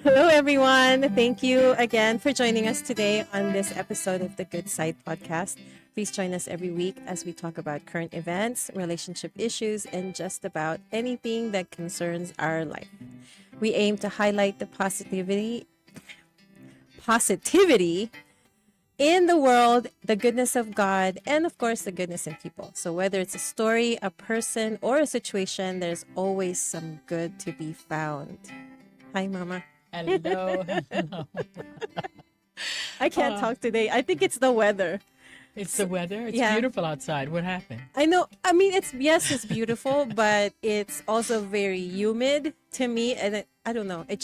Hello, everyone. Thank you again for joining us today on this episode of the Good Side podcast. Please join us every week as we talk about current events, relationship issues, and just about anything that concerns our life. We aim to highlight the positivity in the world, the goodness of God, and of course, the goodness in people. So whether it's a story, a person, or a situation, there's always some good to be found. Hi, Mama. Hello. Hello. I can't talk today. I think it's the weather. It's the weather. It's Yeah. beautiful outside. What happened? I know. I mean, it's beautiful, but it's also very humid to me. And I don't know. It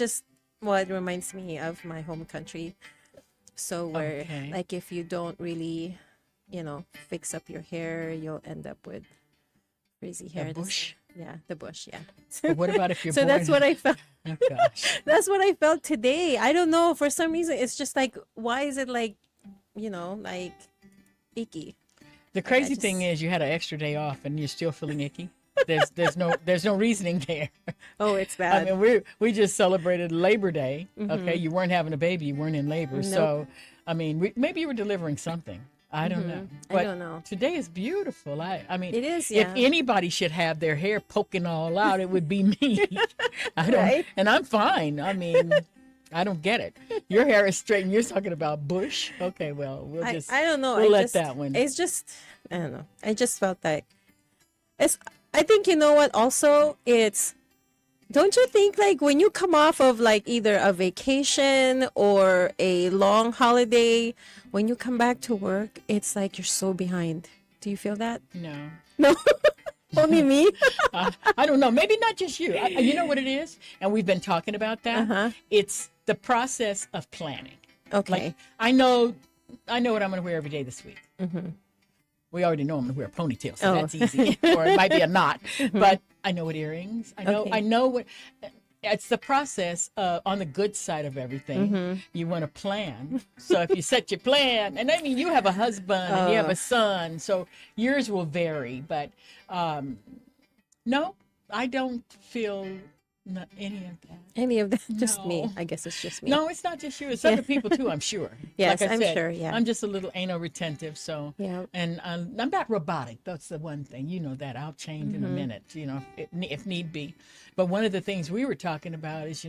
reminds me of my home country. So where, Okay. like, if you don't really, fix up your hair, you'll end up with frizzy hair. The bush? The bush. Yeah. But what about if you're So born? that's what I felt. Oh, gosh. That's what I felt today. I don't know. For some reason, it's just like, why is it like, like icky? The crazy thing is you had an extra day off and you're still feeling icky. There's no reasoning there. Oh, it's I bad. mean, we just celebrated Labor Day. Okay, you weren't having a baby, you weren't in labor. So, I mean, maybe you were delivering something. I don't know. But I don't know. today is beautiful. I mean, It is, If yeah. anybody should have their hair poking all out, it would be me. I don't, Right? and I'm fine. I mean, I don't get it. Your hair is straight, and you're talking about bush. Okay, well, we'll just. I don't know. We'll let that one. It's just, I don't know. I just felt like I think, you know what, also, don't you think like when you come off of like either a vacation or a long holiday, when you come back to work, it's like you're so behind. Do you feel that? No. No? Only me? I don't know. Maybe not just you. You know what it is? And we've been talking about that. Uh-huh. It's the process of planning. Okay. Like, I know what I'm going to wear every day this week. We already know I'm going to wear a ponytail, so Oh. that's easy. Or it might be a knot. But I know what earrings. Okay. I know what. It's the process on the good side of everything. You want to plan. So if you set your plan, and I mean, you have a husband and you have a son, so yours will vary. But no, I don't feel any of that. Any of that? Just me. No. I guess it's just me. No, it's not just you. It's other people too, I'm sure. Yes, like I I'm said, sure, yeah. I'm just a little anal retentive, so. Yeah. And I'm not robotic. That's the one thing. You know that. I'll change in a minute, if need be. But one of the things we were talking about is,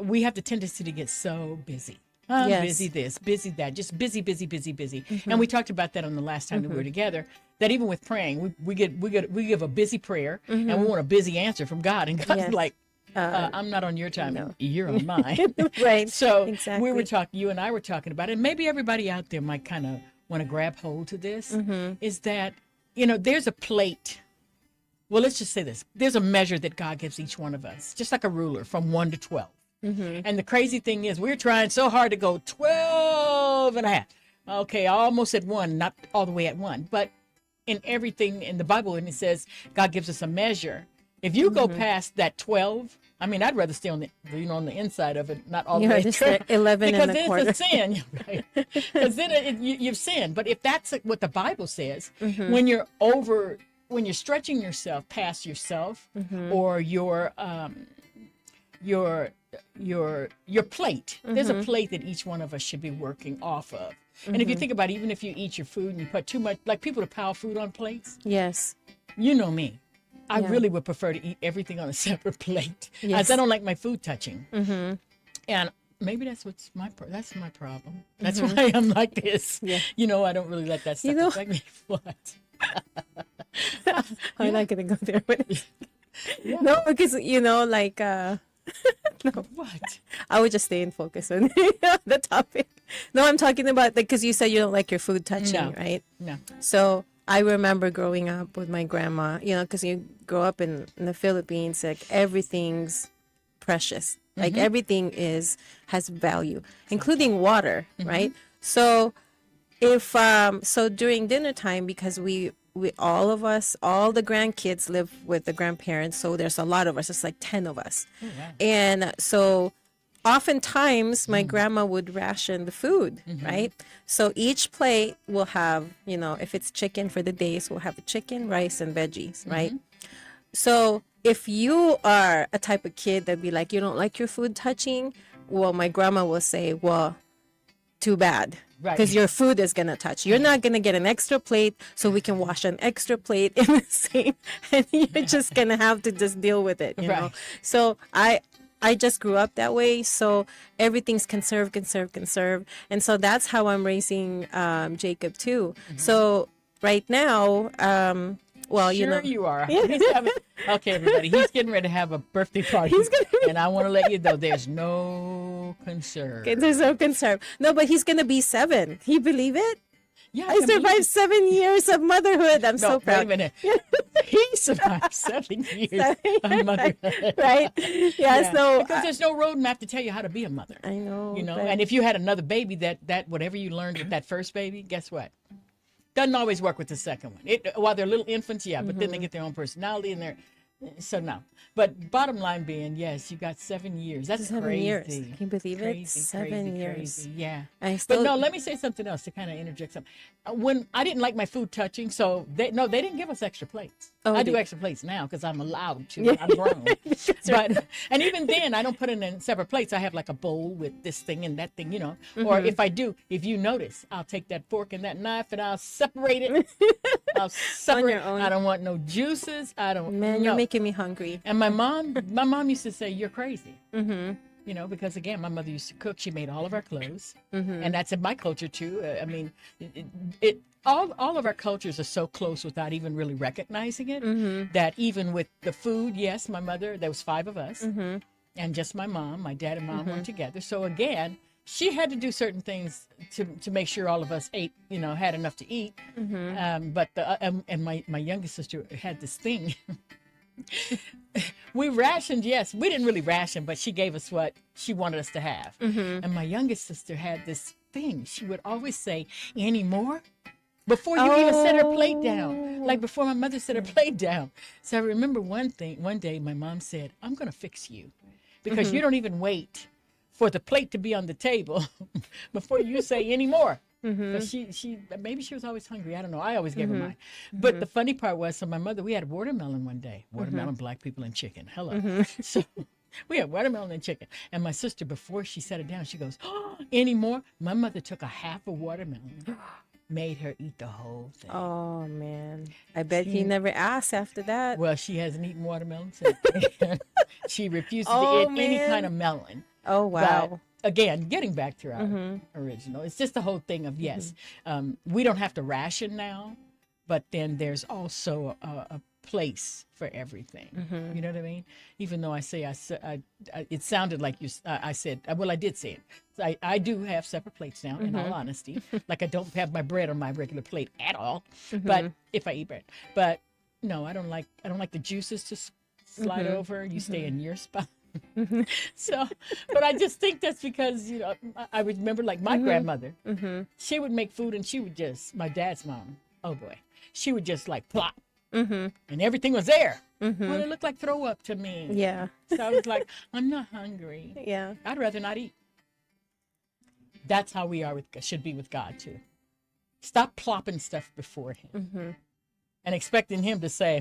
we have the tendency to get so busy. Yes. Busy this, busy that, just busy, busy, busy, busy. And we talked about that on the last time that we were together. That even with praying, we give a busy prayer and we want a busy answer from God, and God's Yes. like, I'm not on your time, no. you're on mine. Right. So Exactly. you and I were talking about it, and maybe everybody out there might kind of want to grab hold to this, is that, there's a plate. Well, let's just say this. There's a measure that God gives each one of us, just like a ruler from 1 to 12. And the crazy thing is we're trying so hard to go 12 and a half. Okay, almost at 1, not all the way at 1. But in everything in the Bible, and it says God gives us a measure. If you go past that 12, I mean, I'd rather stay on the inside of it, not all the way just through. 11 because and a then quarter. it's a sin, right? Because then you've sinned. But if that's what the Bible says, when you're stretching yourself past yourself or your plate, there's a plate that each one of us should be working off of. And if you think about it, even if you eat your food and you put too much, like people that pile food on plates, Yes. you know me. I Yeah. really would prefer to eat everything on a separate plate, Yes. as I don't like my food touching. And maybe that's my problem. That's why I'm like this. Yeah. I don't really let that stuff affect me. What? I'm not gonna go there. But Yeah. no, because no. What? I would just stay in focus on the topic. No, I'm talking about because you said you don't like your food touching, No. right? No. So I remember growing up with my grandma, because grow up in the Philippines, like everything's precious. Like everything has value, including water, right? So if so during dinner time, because we all of us, all the grandkids live with the grandparents, so there's a lot of us. It's like 10 of us. Oh, wow. And so oftentimes my grandma would ration the food, right? So each plate will have, if it's chicken for the days, we'll have chicken, rice, and veggies, right? So if you are a type of kid that'd be like, you don't like your food touching, well, my grandma will say, well, too bad. Right. Because your food is going to touch. You're not going to get an extra plate so we can wash an extra plate in the same. And you're just going to have to just deal with it, you know? So I just grew up that way. So everything's conserve. And so that's how I'm raising Jacob too. So right now, well, Sure you are. Okay, everybody. He's getting ready to have a birthday party. And I want to let you know there's no concern. There's no concern. No, but he's going to be 7. Can you believe it? Yeah, I survived 7 years of motherhood. I'm so proud. Wait a minute. He survived 7 years of motherhood. Right? Yeah, so. Because there's no roadmap to tell you how to be a mother. I know. And if you had another baby, that whatever you learned with that first baby, guess what? Doesn't always work with the second one. While they're little infants, yeah, but then they get their own personality and so no. But bottom line being, yes, you got 7 years. That's 7 crazy. years. Can you believe it? 7 years. Crazy. Yeah. But no, let me say something else to kind of interject something. When I didn't like my food touching, so they didn't give us extra plates. I do extra plates now because I'm allowed to. I'm grown. And even then, I don't put it in separate plates. I have like a bowl with this thing and that thing, Or if I do, if you notice, I'll take that fork and that knife and I'll separate it. I'll separate. On your own. I don't want no juices. Man, you're making me hungry. And my mom used to say, "You're crazy." Because again, my mother used to cook. She made all of our clothes, and that's in my culture too. I mean, all of our cultures are so close without even really recognizing it. That even with the food, yes, my mother, there was 5 of us, and just my mom, my dad and mom weren't together. So again, she had to do certain things to make sure all of us ate, had enough to eat. But my youngest sister had this thing. We rationed, yes. We didn't really ration, but she gave us what she wanted us to have. And my youngest sister had this thing. She would always say, "Any more?" Before you even set her plate down. Like before my mother set her plate down. So I remember one day my mom said, "I'm going to fix you because you don't even wait for the plate to be on the table before you say any more." But she maybe she was always hungry. I don't know. I always gave her mine. But the funny part was, so my mother, we had watermelon one day. Watermelon, black people, and chicken. Hello. So we had watermelon and chicken. And my sister, before she set it down, she goes, "Oh, any more?" My mother took a half a watermelon, made her eat the whole thing. Oh, man. I bet he never asked after that. Well, she hasn't eaten watermelon since. She refuses to eat any kind of melon. Oh, wow. But again, getting back to our original, it's just the whole thing of, yes, we don't have to ration now, but then there's also a place for everything. You know what I mean? Even though I it sounded like I said, well, I did say it. So I do have separate plates now, in all honesty. Like I don't have my bread on my regular plate at all, but if I eat bread. But no, I don't like the juices to slide over. You stay in your spot. So, but I just think that's because, I remember like my grandmother, she would make food and she would just, my dad's mom, oh boy, she would just like plop and everything was there. Well, it looked like throw up to me. Yeah. So I was like, I'm not hungry. Yeah. I'd rather not eat. That's how we should be with God too. Stop plopping stuff before him and expecting him to say,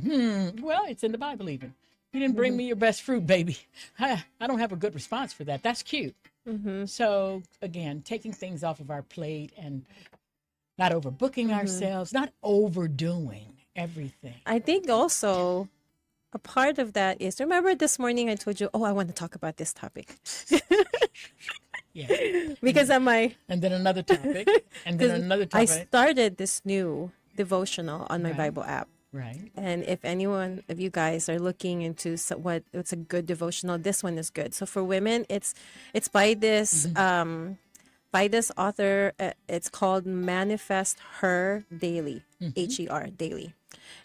well, it's in the Bible even. You didn't bring me your best fruit, baby. I don't have a good response for that. That's cute. So again, taking things off of our plate and not overbooking ourselves, not overdoing everything. I think also a part of that is, remember this morning I told you, I want to talk about this topic. Yeah. Because and then another topic. And then another topic. I started this new devotional on my Bible app. Right. And if you guys are looking into what's a good devotional, this one is good. So for women, it's by this author. It's called Manifest Her Daily, HER Daily.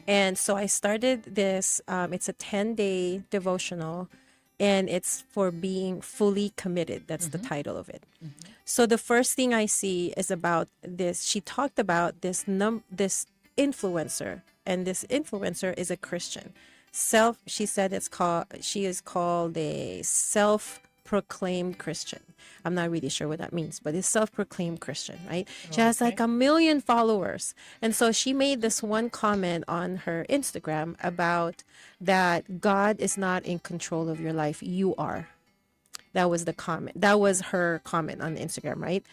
And so I started this. It's a 10-day devotional, and it's for being fully committed. That's the title of it. So the first thing I see is about this. She talked about this influencer, and this influencer is a Christian. She said she is called a self-proclaimed Christian. I'm not really sure what that means, but it's self-proclaimed Christian, right? She has like 1 million followers. And so she made this one comment on her Instagram about that God is not in control of your life. You are. That was the comment. That was her comment on Instagram, right?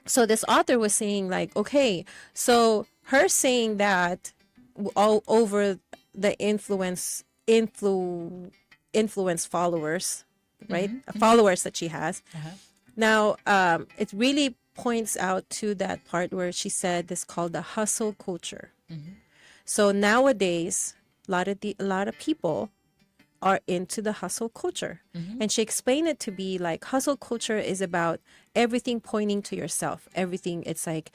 So this author was saying like, okay, so her saying that all over the influence followers, right? Followers that she has. Now, it really points out to that part where she said this called the hustle culture. So nowadays, a lot of people are into the hustle culture. And she explained it to be like hustle culture is about everything pointing to yourself. Everything, it's like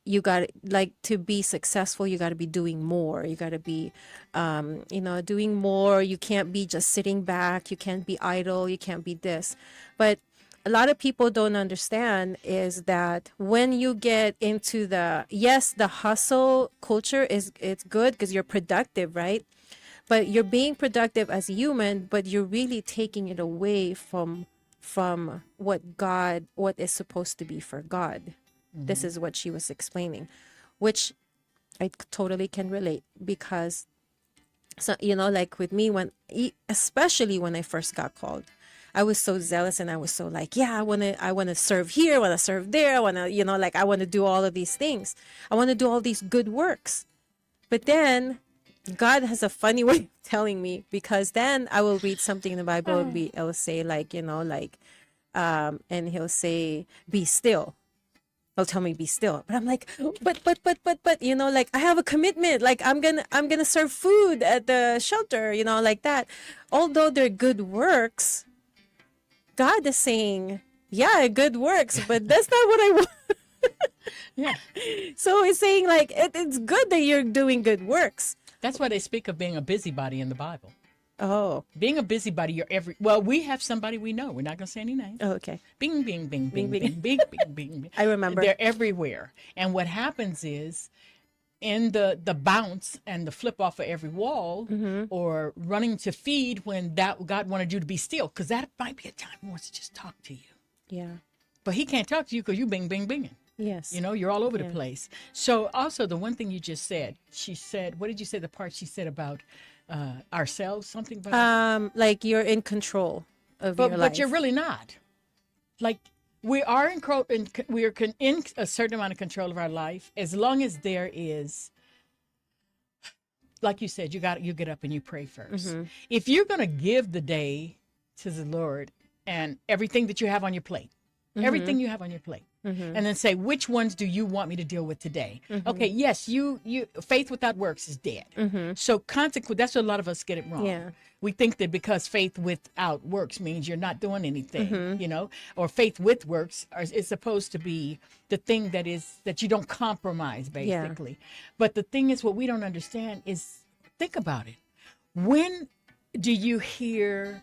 you got like to be successful, you got to be doing more. You got to be doing more. You can't be just sitting back. You can't be idle. You can't be this. But a lot of people don't understand is that when you get into the hustle culture it's good because you're productive, right? But you're being productive as a human, but you're really taking it away from what is supposed to be for God. This is what she was explaining, which I totally can relate because, so, like with me, especially when I first got called, I was so zealous and I was so like, yeah, I want to serve here, I want to serve there, I want to, I want to do all of these things. I want to do all these good works. But then God has a funny way of telling me, because then I will read something in the Bible and it'll say like, and he'll say, be still. He'll tell me be still. But I'm like, but, like I have a commitment. Like I'm gonna serve food at the shelter, like that. Although they're good works, God is saying, yeah, good works, but that's not what I want. Yeah. So it's saying like, it's good that you're doing good works. That's why they speak of being a busybody in the Bible. Oh. Being a busybody, we have somebody we know. We're not going to say any names. Oh, okay. Bing, bing, bing, bing, bing, bing, bing, bing, bing. I remember. They're everywhere. And what happens is, in the bounce and the flip off of every wall, or running to feed when that God wanted you to be still, because that might be a time he wants to just talk to you. Yeah. But he can't talk to you because you bing, bing, binging. Yes. You're all over the place. So also the one thing you just said, she said, what did you say? The part she said about ourselves, something about like you're in control of your life. But you're really not. Like we are in a certain amount of control of our life, as long as there is, like you said, you get up and you pray first. If you're going to give the day to the Lord and everything that you have on your plate, everything you have on your plate, and then say, which ones do you want me to deal with today? Okay, yes, you faith without works is dead. So consequently, that's what a lot of us get it wrong. Yeah. We think that because faith without works means you're not doing anything, or faith with works is supposed to be the thing that you don't compromise, basically. But the thing is, what we don't understand is, think about it. When do you hear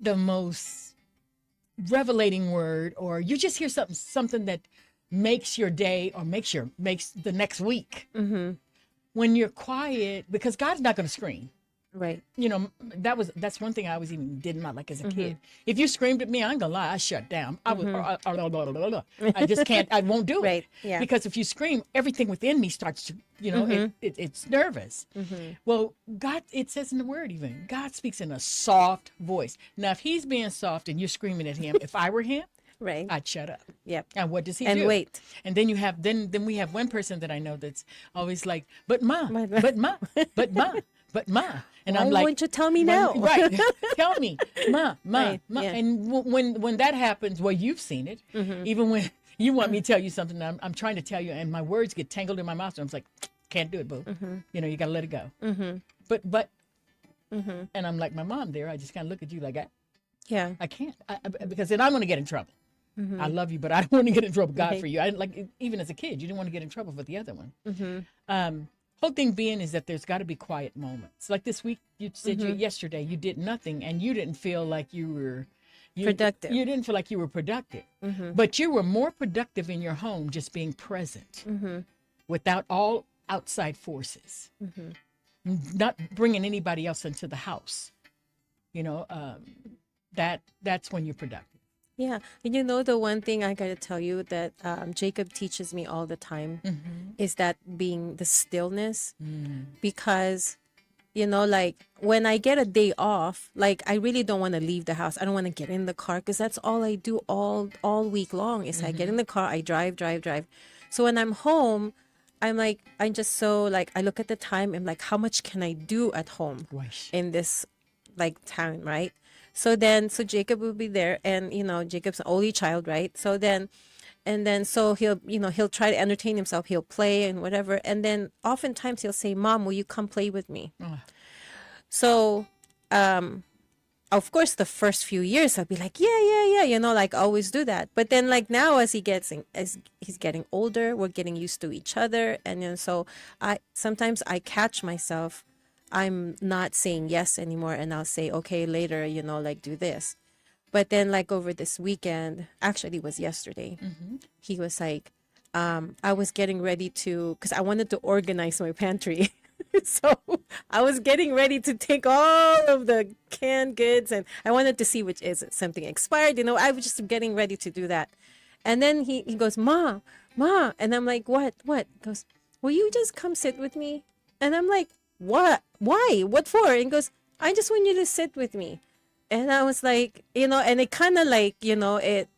the most revelating word, or you just hear something that makes your day or makes the next week? When you're quiet, because God's not going to scream. Right. That's one thing I always even did not like as a kid. If you screamed at me, I ain't gonna lie, I shut down. I just can't. I won't do Right. it. Yeah. Because if you scream, everything within me starts to, it's nervous. Well, God, it says in the Word, even God speaks in a soft voice. Now, if He's being soft and you're screaming at Him, if I were Him, right, I'd shut up. Yep. And what does He do? And wait. And then then we have one person that I know that's always like, but ma, but ma, but ma. But ma, and Why I'm like, won't you tell me now? Right, tell me, ma, Right, ma. yeah. And when that happens, well, you've seen it. Even when you want me to tell you something, I'm trying to tell you, and my words get tangled in my mouth, and I'm like, can't do it, boo. You gotta let it go. But, and I'm like my mom there. I just kind of look at you like, I can't, because then I'm gonna get in trouble. I love you, but I don't want to get in trouble. God, Right. for you. I like, even as a kid, you didn't want to get in trouble for the other one. Whole thing being is that there's got to be quiet moments. Like this week, you said yesterday you did nothing, and you didn't feel like you were Productive. You didn't feel like you were productive, but you were more productive in your home just being present, without all outside forces, not bringing anybody else into the house. You know, that's when you're productive. Yeah. And you know, the one thing I got to tell you that Jacob teaches me all the time is that being the stillness. Because, you know, like when I get a day off, like I really don't want to leave the house. I don't want to get in the car because that's all I do all week long is I get in the car, I drive. So when I'm home, I'm just so like, I look at the time and like, how much can I do at home in this like town, right? So Jacob will be there, and you know, Jacob's an only child, right? So he'll try to entertain himself. He'll play and whatever. And then oftentimes he'll say, Mom, will you come play with me? So, of course, the first few years I'll be like, yeah, you know, like I always do that. But then like now as he's getting older, we're getting used to each other. And then so sometimes I catch myself, I'm not saying yes anymore. And I'll say, okay, later, you know, like do this. But then like over this weekend, actually it was yesterday, he was like, I was getting ready because I wanted to organize my pantry. So I was getting ready to take all of the canned goods and I wanted to see which is something expired. You know, I was just getting ready to do that. And then he goes, Ma. And I'm like, what? He goes, will you just come sit with me? And I'm like, what? Why? What for? And he goes, I just want you to sit with me. And I was like, you know, and it kind of like, you know, it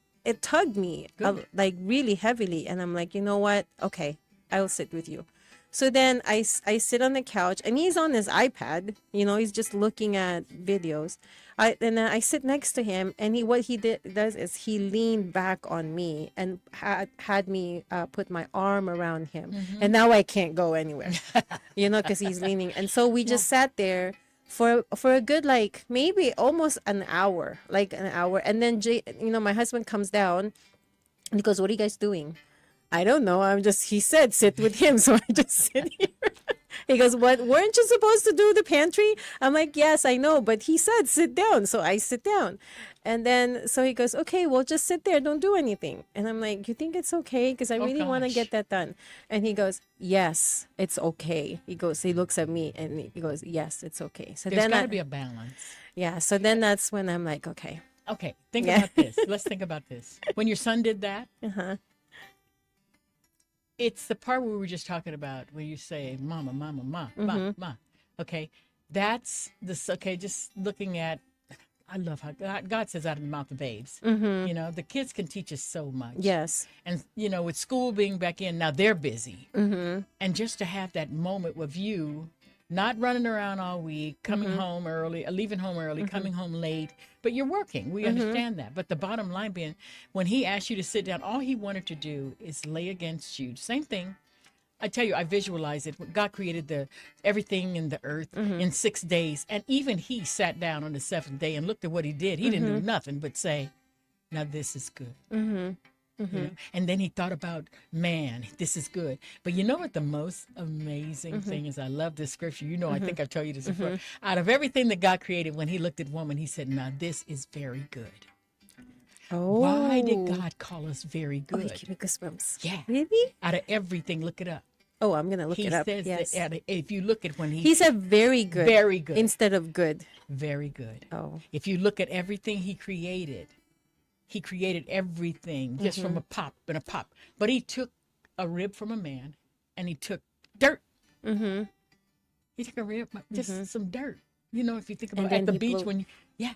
tugged me like really heavily. And I'm like, you know what? Okay, I'll sit with you. So then I sit on the couch and he's on his iPad, you know, he's just looking at videos. And then I sit next to him and what he does is he leaned back on me and had me put my arm around him. And now I can't go anywhere, you know, because he's leaning. And so we just sat there for a good, like maybe almost an hour. And then, you know, my husband comes down and he goes, what are you guys doing? I don't know. He said sit with him. So I just sit here. He goes, what? Weren't you supposed to do the pantry? I'm like, yes, I know. But he said sit down. So I sit down. And then, so he goes, okay, well, just sit there. Don't do anything. And I'm like, you think it's okay? Because I really want to get that done. And he goes, yes, it's okay. He looks at me and he goes, yes, it's okay. So There's then got to be a balance. Yeah. So then that's when I'm like, okay. Okay. Think about this. Let's think about this. When your son did that, it's the part where we were just talking about where you say, mama, ma. Okay. That's this. Okay. Just looking at, I love how God says out of the mouth of babes, you know, the kids can teach us so much. Yes. And, you know, with school being back in, now they're busy. And just to have that moment with you, not running around all week, coming home early, leaving home early, coming home late, but you're working. We understand that. But the bottom line being, when he asked you to sit down, all he wanted to do is lay against you. Same thing. I tell you, I visualize it. God created everything in the earth in 6 days. And even he sat down on the seventh day and looked at what he did. He didn't do nothing but say, now this is good. You know? And then he thought about, man, this is good. But you know what the most amazing thing is? I love this scripture. You know, I think I've told you this before. Out of everything that God created, when he looked at woman, he said, now this is very good. Oh. Why did God call us very good? Oh, you give me goosebumps. Yeah. Really? Out of everything, look it up. Oh, I'm going to look it up. He says that if you look at when he said very good. Very good. Instead of good. Very good. Oh. If you look at everything he created everything just from a pop and a pop. But he took a rib from a man and he took dirt. He took a rib, just some dirt. You know, if you think about at the beach when you, yeah.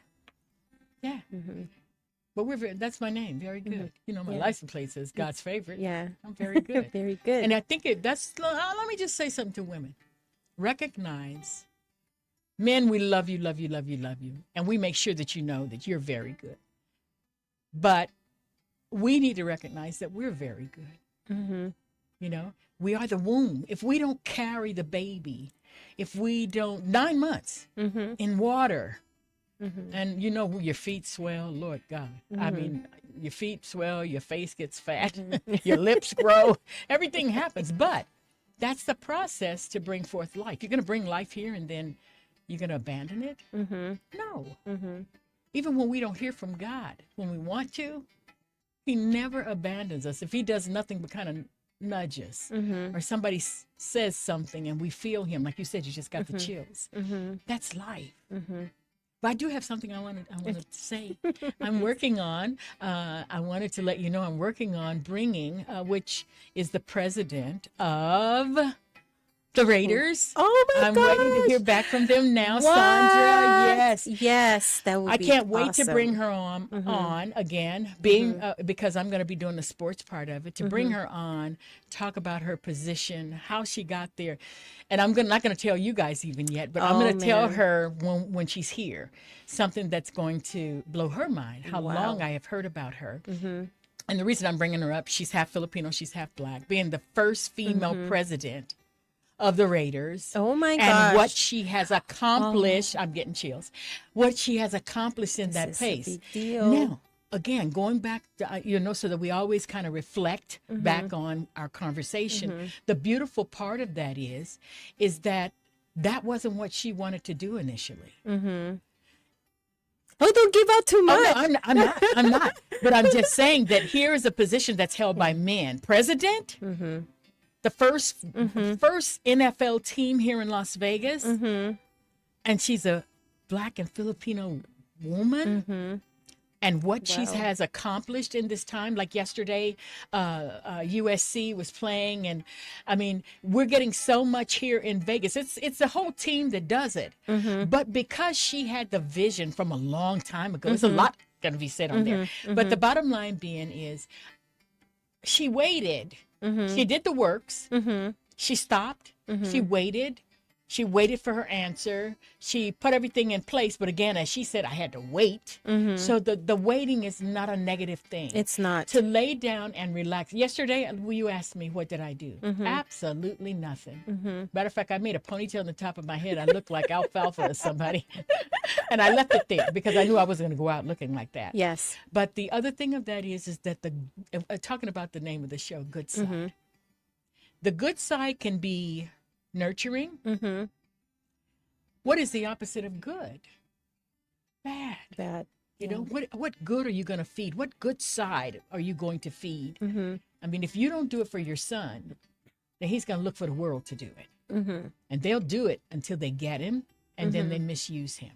But that's my name. Very good. You know, my license plate says God's favorite. Yeah. I'm very good. Very good. And I think let me just say something to women. Recognize, men, we love you. And we make sure that you know that you're very good. But we need to recognize that we're very good. You know, we are the womb. If we don't carry the baby, if we don't, 9 months in water, and you know, your feet swell, Lord God. I mean, your feet swell, your face gets fat, your lips grow, everything happens. But that's the process to bring forth life. You're going to bring life here and then you're going to abandon it? No. Even when we don't hear from God, when we want to, he never abandons us. If he does nothing but kind of nudge us, or somebody says something and we feel him, like you said, you just got the chills. That's life. But I do have something I wanted to say. I'm working on, I wanted to let you know I'm working on bringing, which is the president of the Raiders. Oh my I'm gosh. waiting to hear back from them now, What? Sandra. Yes. Yes, that would I be can't wait to awesome. bring her on again, being because I'm going to be doing the sports part of it. To bring her on, talk about her position, how she got there, and I'm not going to tell you guys even yet, but I'm going to tell her when she's here something that's going to blow her mind. How long I have heard about her. And the reason I'm bringing her up, she's half Filipino, she's half Black, being the first female president of the Raiders. Oh my gosh. And what she has accomplished, I'm getting chills, what she has accomplished in that This is pace. a big deal. Now, again, going back to, so that we always kind of reflect back on our conversation. The beautiful part of that is that wasn't what she wanted to do initially. Oh, don't give out too much. Oh, no, I'm not. But I'm just saying that here is a position that's held by men. President, the first NFL team here in Las Vegas, and she's a Black and Filipino woman. And what she has accomplished in this time, like yesterday, USC was playing, and I mean, we're getting so much here in Vegas. It's a whole team that does it, but because she had the vision from a long time ago, there's a lot going to be said on there. But the bottom line being is, she waited. She did the works. She stopped. She waited. She waited for her answer. She put everything in place. But again, as she said, I had to wait. So the waiting is not a negative thing. It's not. To lay down and relax. Yesterday, you asked me, what did I do? Absolutely nothing. Matter of fact, I made a ponytail on the top of my head. I looked like alfalfa to somebody. And I left it there because I knew I wasn't going to go out looking like that. Yes. But the other thing of that is that talking about the name of the show, Good Side. The good side can be nurturing. What is the opposite of good? Bad. Bad. You know, what good are you going to feed? What good side are you going to feed? I mean, if you don't do it for your son, then he's going to look for the world to do it. And they'll do it until they get him, and then they misuse him.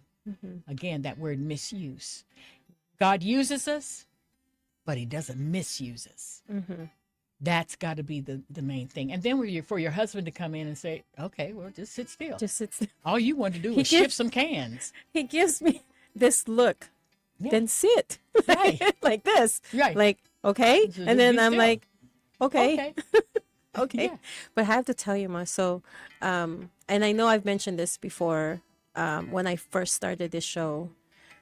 Again, that word misuse. God uses us, but he doesn't misuse us. That's got to be the main thing. And then for your husband to come in and say, okay, well, just sit still. Just sit still. All you want to do is shift some cans. He gives me this look. Yeah. Then sit. Right. Like this. Right. Like, okay. Just And then be I'm still. like, okay. Okay. Yeah. But I have to tell you, Ma, so, and I know I've mentioned this before, when I first started this show,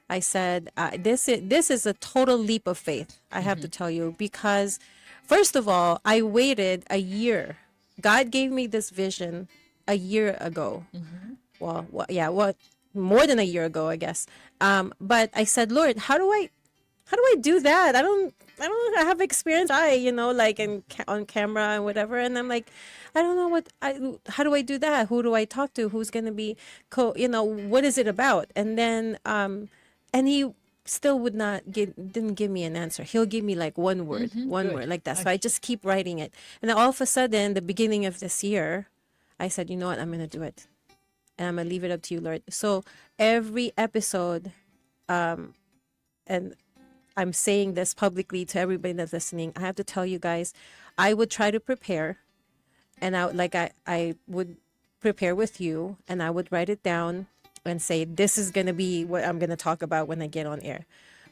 I said, this is a total leap of faith, I have to tell you, because first of all, I waited a year. God gave me this vision a year ago. Well, more than a year ago, I guess. But I said, Lord, how do I do that? I don't have experience. Like on camera and whatever. And I'm like, I don't know how do I do that? Who do I talk to? Who's going to be what is it about? And then, and he still didn't give me an answer. He'll give me like one word, word like that. So I just keep writing it. And then all of a sudden, the beginning of this year, I said, you know what? I'm going to do it. And I'm going to leave it up to you, Lord. So every episode, and I'm saying this publicly to everybody that's listening, I have to tell you guys, I would try to prepare, and I would prepare with you, and I would write it down and say, this is going to be what I'm going to talk about when I get on air.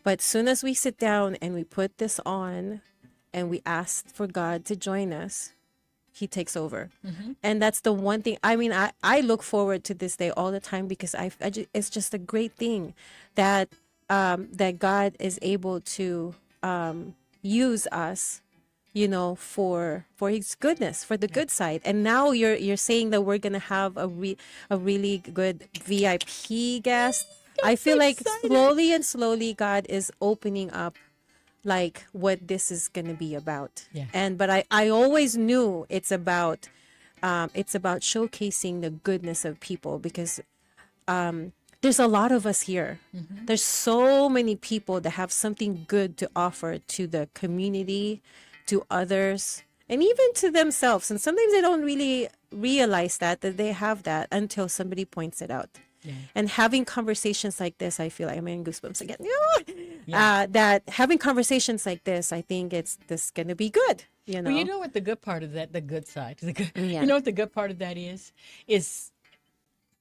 But as soon as we sit down and we put this on and we ask for God to join us, he takes over. And that's the one thing. I mean, I look forward to this day all the time, because it's just a great thing that that God is able to use us, for his goodness, for the good side. And now you're saying that we're gonna have a really good VIP guest. I feel like slowly God is opening up like what this is gonna be about. Yeah. But I always knew it's about it's about showcasing the goodness of people, because there's a lot of us here. There's so many people that have something good to offer to the community, to others, and even to themselves. And sometimes they don't really realize that they have that until somebody points it out. Yeah. And having conversations like this, I feel like I'm in goosebumps again. Yeah. That having conversations like this, I think it's this going to be good. You know. Well, you know what the good part of that, the good side, Yeah. you know what the good part of that is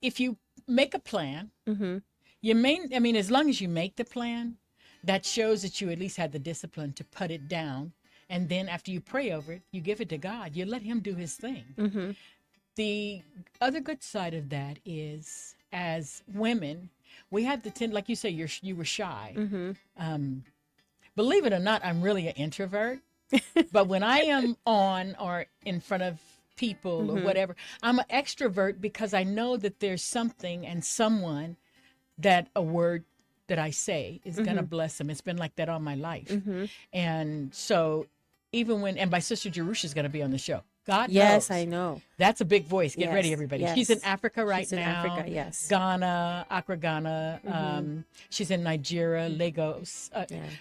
if you make a plan, I mean, as long as you make the plan, that shows that you at least had the discipline to put it down. And then after you pray over it, you give it to God. You let him do his thing. The other good side of that is, as women, we have the like you say, you were shy. Believe it or not, I'm really an introvert. But when I am on or in front of people or whatever, I'm an extrovert, because I know that there's something and someone that a word that I say is going to bless them. It's been like that all my life. And so even and my sister Jerusha is going to be on the show. God Yes, knows. I know. That's a big voice. Get Yes, ready, everybody. yes. She's in Africa right She's in now. Africa, yes. Ghana, Accra, Ghana. She's in Nigeria, Lagos.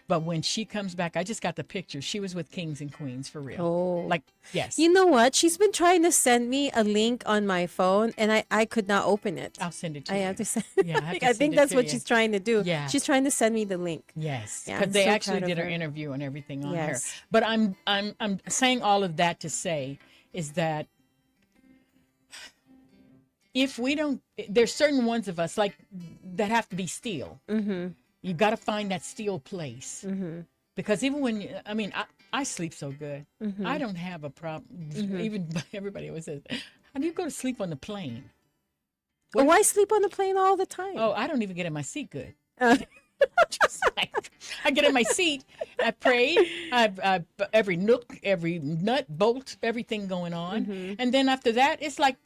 But when she comes back, I just got the picture. She was with Kings and Queens, for real. Oh. Like, yes. You know what? She's been trying to send me a link on my phone, and I could not open it. I'll send it to I you. have to send. Yeah, I have to I send think it that's to what you. she's trying to do. Yeah. She's trying to send me the link. Yes, Yeah, because I'm they so actually proud of did her her. interview and everything on Yes. her. But I'm saying all of that to say is that if we don't, there's certain ones of us like that have to be still. You got to find that still place, because even when I mean, I sleep so good, I don't have a problem. Even everybody always says, "How do you go to sleep on the plane?" Oh, I sleep on the plane all the time. Oh, I don't even get in my seat good. Just like, I get in my seat, I pray, I every nook, every nut, bolt, everything going on. And then after that, it's like,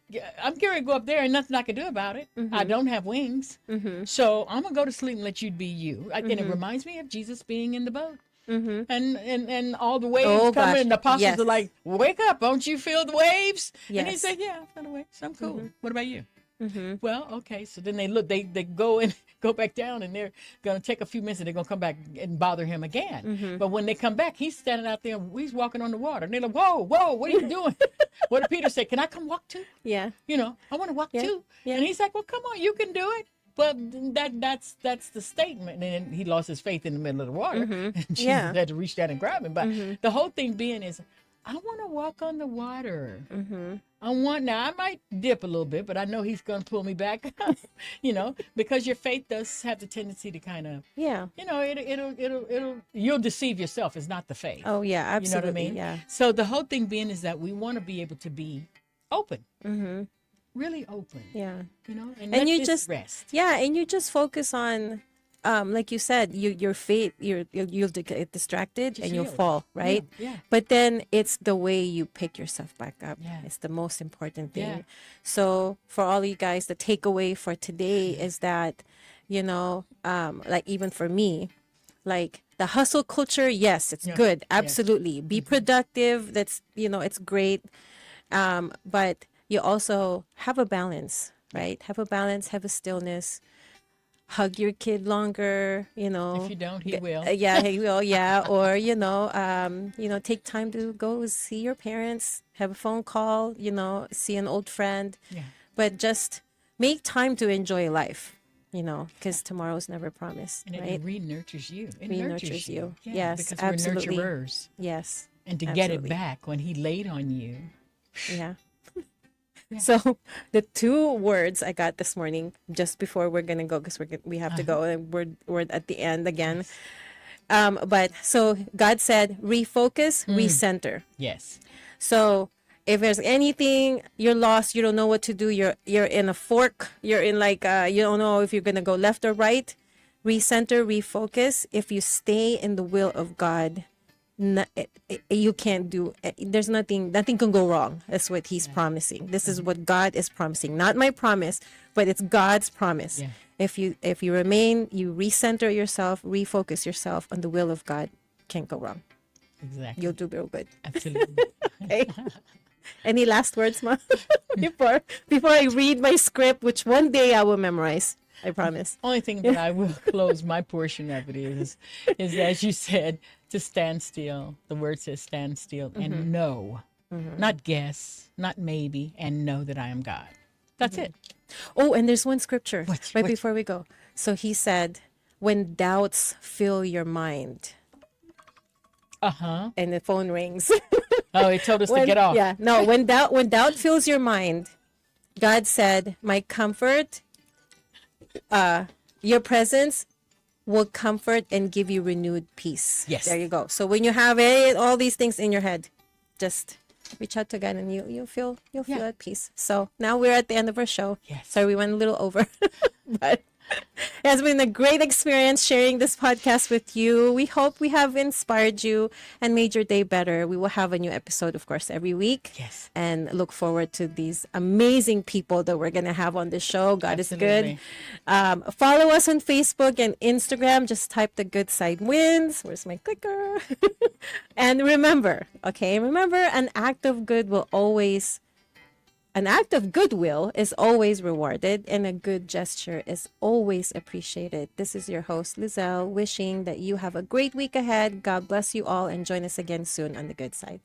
I'm going to go up there and nothing I can do about it. I don't have wings. So I'm going to go to sleep and let you be you. And it reminds me of Jesus being in the boat. And all the waves Oh, coming, gosh. and the apostles Yes. are like, wake up, don't you feel the waves? And he Yes. said, yeah, I feel the waves. I'm cool. What about you? Well, okay. So then they look, they go and go back down, and they're going to take a few minutes, and they're going to come back and bother him again. But when they come back, he's standing out there, he's walking on the water. And they're like, whoa, what are you doing? What did Peter say? Can I come walk too? Yeah. You know, I want to walk too. Yeah. And he's like, well, come on, you can do it. Well, that's the statement. And then he lost his faith in the middle of the water. And Jesus Yeah. had to reach down and grab him. But the whole thing being is, I want to walk on the water. Now I might dip a little bit, but I know he's going to pull me back, you know, because your faith does have the tendency to kind of, Yeah. you know, you'll deceive yourself. It's not the faith. Oh, yeah. You know what I Absolutely. mean? Yeah. So the whole thing being is that we want to be able to be open, really open, Yeah. you know, and And let you this just rest. Yeah, and you just focus on, like you said, your faith. You'll get distracted Just and you'll yield. fall, right? Yeah. But then it's the way you pick yourself back up. Yeah. It's the most important thing. Yeah. So for all you guys, the takeaway for today is that, you know, like even for me, like the hustle culture, yes, it's Yeah. good, Yes. absolutely. Be productive. That's, you know, it's great. But you also have a balance, right? Have a balance, have a stillness. Hug your kid longer, you know. If you don't, he will. Yeah, he will. Yeah, or you know, take time to go see your parents, have a phone call, you know, see an old friend. Yeah. But just make time to enjoy life, you know, because tomorrow's never promised, And it right? re-nurtures you. It Re-nurtures nurtures you. Yeah, Yes, because absolutely. we're nurturers. Yes. And to get it Absolutely. back when he laid on you. Yeah. Yeah. So the two words I got this morning, just before we're gonna go, because we have to go, and we're at the end again. But so God said, refocus, recenter. Yes. So if there's anything you're lost, you don't know what to do, you're in a fork, you're in like you don't know if you're gonna go left or right, recenter, refocus. If you stay in the will of God, you can't do. There's nothing can go wrong. That's what He's promising. This is what God is promising, not my promise, but it's God's promise. Yeah. If you remain, you recenter yourself, refocus yourself on the will of God, can't go wrong. Exactly. You'll do real good. Absolutely. Okay. Any last words, Ma? before I read my script, which one day I will memorize. I promise. Only thing that I will close my portion of it is as you said, to stand still. The word says stand still and know, not guess, not maybe, and know that I am God. That's it. Oh, and there's one scripture What? before we go. So he said, when doubts fill your mind, Uh-huh. and the phone rings. Oh, he told us to get off. Yeah, no, when doubt fills your mind, God said, my comfort, your presence will comfort and give you renewed peace. Yes. There you go. So when you have all these things in your head, just reach out to God and you'll feel at peace. So now we're at the end of our show. Yes. Sorry, we went a little over, but it has been a great experience sharing this podcast with you. We hope we have inspired you and made your day better. We will have a new episode, of course, every week. Yes. And look forward to these amazing people that we're going to have on the show. God Absolutely. is good. Follow us on Facebook and Instagram. Just type The Good Side Wins. Where's my clicker? And remember, an act of goodwill is always rewarded, and a good gesture is always appreciated. This is your host, Leizel, wishing that you have a great week ahead. God bless you all, and join us again soon on The Good Side.